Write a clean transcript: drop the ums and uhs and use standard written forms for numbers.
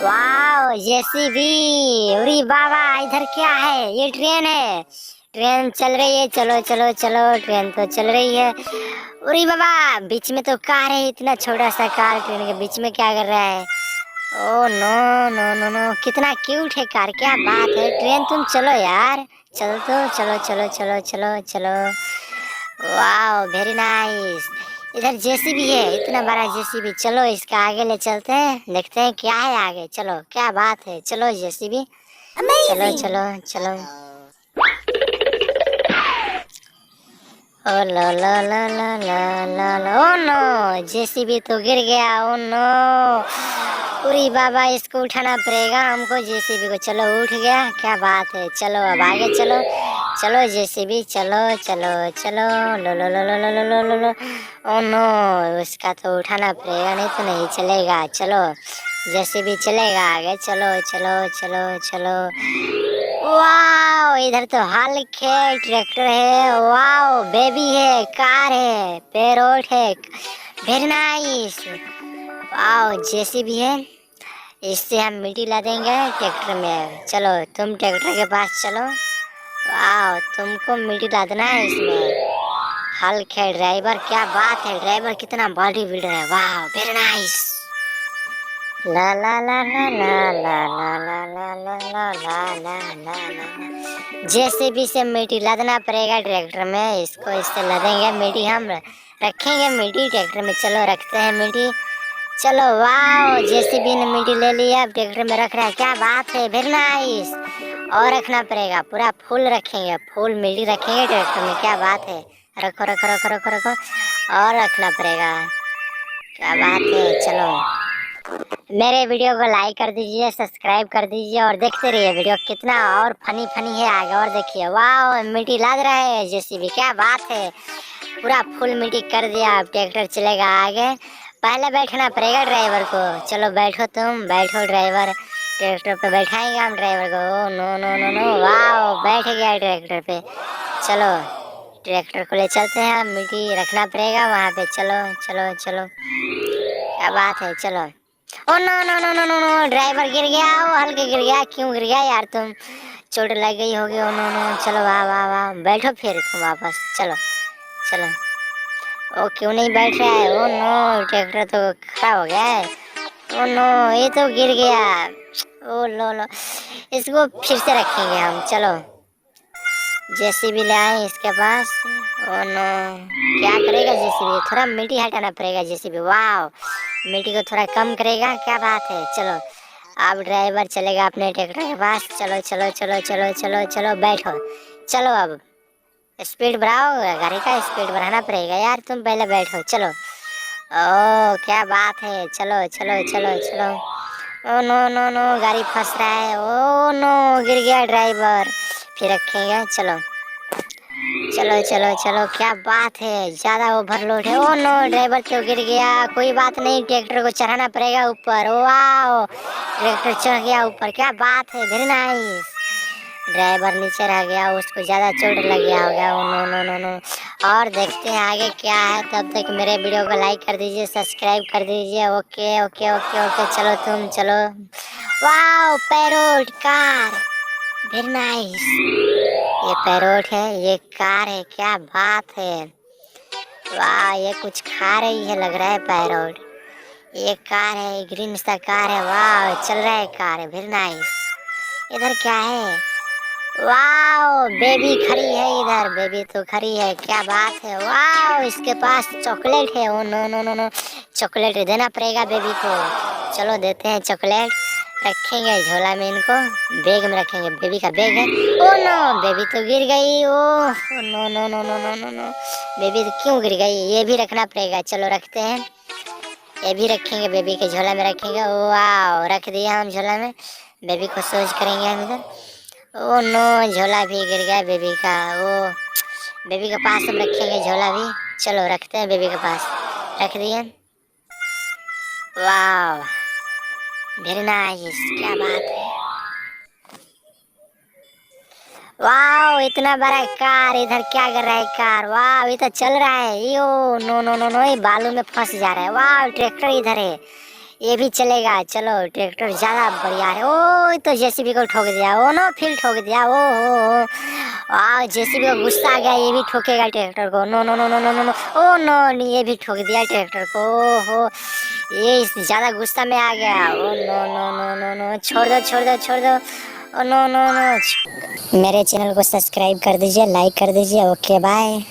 वाह जेसीबी। अरे बाबा इधर क्या है? ये ट्रेन है। ट्रेन चल रही है, चलो चलो चलो, ट्रेन तो चल रही है। अरे बाबा बीच में तो कार है, इतना छोटा सा कार ट्रेन के बीच में क्या कर रहा है? Oh no no no no, कितना क्यूट है कार, क्या बात है। ट्रेन तुम चलो यार, चलो तो चलो चलो चलो चलो चलो। वाह वेरी नाइस। इधर जेसीबी है, इतना बड़ा जेसीबी। चलो इसका आगे ले चलते हैं, देखते हैं क्या है आगे। चलो क्या बात है, चलो जेसीबी, चलो चलो चलो। ओ ला ला ला ला ला ला ला। ओ नो जेसीबी तो गिर गया। ओ नो उरी बाबा, इसको उठाना पड़ेगा हमको जेसीबी को। चलो उठ गया, क्या बात है। चलो अब आगे चलो, चलो जेसीबी चलो चलो चलो। लो लो लो लो लो लो लो लो लो। ओ नो उसका तो उठाना पड़ेगा, नहीं तो नहीं चलेगा। चलो जेसीबी चलेगा आगे, चलो चलो चलो चलो। वाह इधर तो हल्क है, ट्रैक्टर है, वाह बेबी है, कार है, पेरोट है, वेरी नाइस। वाह जेसीबी है, इससे हम मिट्टी ला देंगे ट्रैक्टर में। चलो तुम ट्रैक्टर के पास चलो। वाह तुमको मिट्टी ला देना है इसमें। हल्क है ड्राइवर, क्या बात है। ड्राइवर कितना बॉडी बिल्डर है, वाह वेरी नाइस। ला ला ला ला ला ला ला ला ला ला ला ला ला ला। जेसीबी से मिट्टी लादना पड़ेगा ट्रैक्टर में, इसको इससे लदेंगे मिट्टी हम, रखेंगे मिट्टी ट्रैक्टर में। चलो रखते हैं मिट्टी, चलो। वाह जेसीबी ने मिट्टी ले लिया, अब ट्रैक्टर में रख रहा है, क्या बात है, वेरी नाइस। और रखना पड़ेगा, पूरा फुल रखेंगे, फुल मिट्टी रखेंगे ट्रैक्टर में, क्या बात है। रखो रखो रखो रखो रखो, और रखना पड़ेगा, क्या बात है। चलो मेरे वीडियो को लाइक कर दीजिए, सब्सक्राइब कर दीजिए और देखते रहिए वीडियो, कितना और फनी फनी है आगे। और देखिए वाह मिट्टी लाद रहा है जेसीबी, क्या बात है। पूरा फुल मिट्टी कर दिया, अब ट्रैक्टर चलेगा आगे। पहले बैठना पड़ेगा ड्राइवर को। चलो बैठो तुम, बैठो ड्राइवर, ट्रैक्टर पे बैठाएंगे हम ड्राइवर को। Oh no no no no, वाह बैठ गया ट्रैक्टर पे। चलो ट्रैक्टर को ले चलते हैं, मिट्टी रखना पड़ेगा वहाँ पे। चलो चलो चलो, क्या बात है। चलो oh no no no no no no, driver गिर गया, वो हल्के गिर गया। क्यों गिर गया यार तुम? चोट लग गई होगी। ओ नो नो, चलो वाह वाह वाह, बैठो फिर तुम वापस। चलो चलो। ओ क्यों नहीं बैठ रहा है? ओ नो ट्रैक्टर तो खड़ा हो गया है। ओ नो ये तो गिर गया। ओ लो लो, इसको फिर से रखेंगे हम। चलो जेसीबी ले आए इसके पास। ओ नो क्या करेगा जेसीबी? थोड़ा मिट्टी हटाना पड़ेगा जेसीबी। वाह मिट्टी को थोड़ा कम करेगा, क्या बात है। चलो अब ड्राइवर चलेगा अपने ट्रैक्टर के पास। चलो चलो चलो चलो चलो चलो बैठो। चलो अब स्पीड बढ़ाओ, गाड़ी का स्पीड बढ़ाना पड़ेगा यार, तुम पहले बैठो। चलो ओ क्या बात है। चलो चलो चलो चलो। ओ नो नो नो गाड़ी फंस रहा है। ओ नो गिर गया ड्राइवर, फिर रखेंगे। चलो चलो चलो चलो, क्या बात है, ज्यादा ओवरलोड है। ओ नो ड्राइवर तो गिर गया, कोई बात नहीं, ट्रैक्टर को चढ़ाना पड़ेगा ऊपर। वाह ट्रैक्टर चढ़ गया ऊपर, क्या बात है, वेरी नाइस। ड्राइवर नीचे रह गया, उसको ज्यादा चोट लग गया होगा। Oh no no no no. और देखते हैं आगे क्या है, तब तक मेरे वीडियो को लाइक कर दीजिए, सब्सक्राइब कर दीजिए। ओके ओके ओके ओके, चलो तुम चलो। वाह पैरोट कार, वेरी नाइस। ये पैरोट है, ये कार है, क्या बात है। वाह ये कुछ खा रही है लग रहा है पैरोट। ये कार है, ग्रीन सा कार है। वाह चल रहा है कार है, वेरी नाइस। इधर क्या है? वाह बेबी खड़ी है इधर, बेबी तो खड़ी है, क्या बात है। वाह इसके पास चॉकलेट है। Oh no no no no, chocolate देना पड़ेगा बेबी को। चलो देते हैं चॉकलेट, रखेंगे झोला में इनको, बैग में रखेंगे, बेबी का बैग है। ओ नो बेबी तो गिर गई। Oh no no no no no no no, baby तो क्यों गिर गई? ये भी रखना पड़ेगा। चलो रखते हैं, ये भी रखेंगे, बेबी के झोला में रखेंगे। वाह रख दिया हम झोला में, बेबी को सोच करेंगे हम इधर। ओ नो झोला भी गिर गया बेबी का। ओ बेबी के पास हम रखेंगे झोला भी। चलो रखते हैं बेबी के पास, रख दिए। वाह वेरी नाइस, क्या बात है। वाह इतना बड़ा कार, इधर क्या कर रहा है कार? वाह ये तो चल रहा है। यो नो नो नो नो, ये बालू में फंस जा रहा है। वाह ट्रैक्टर इधर है, ये भी चलेगा। चलो ट्रैक्टर ज्यादा बढ़िया है। ओ तो जेसीबी को ठोक दिया। ओ नो फिर ठोक दिया। ओ हो वाह जेसीबी को गुस्सा आ गया, ये भी ठोकेगा ट्रैक्टर को। No no no no no no no. Oh no ये भी ठोक दिया ट्रैक्टर को। ओ हो ये ज्यादा गुस्सा में आ गया। Oh no no no no no छोड़ दो छोड़ दो छोड़ दो। Oh no no no. मेरे चैनल को सब्सक्राइब कर दीजिए, लाइक कर दीजिए। Okay bye.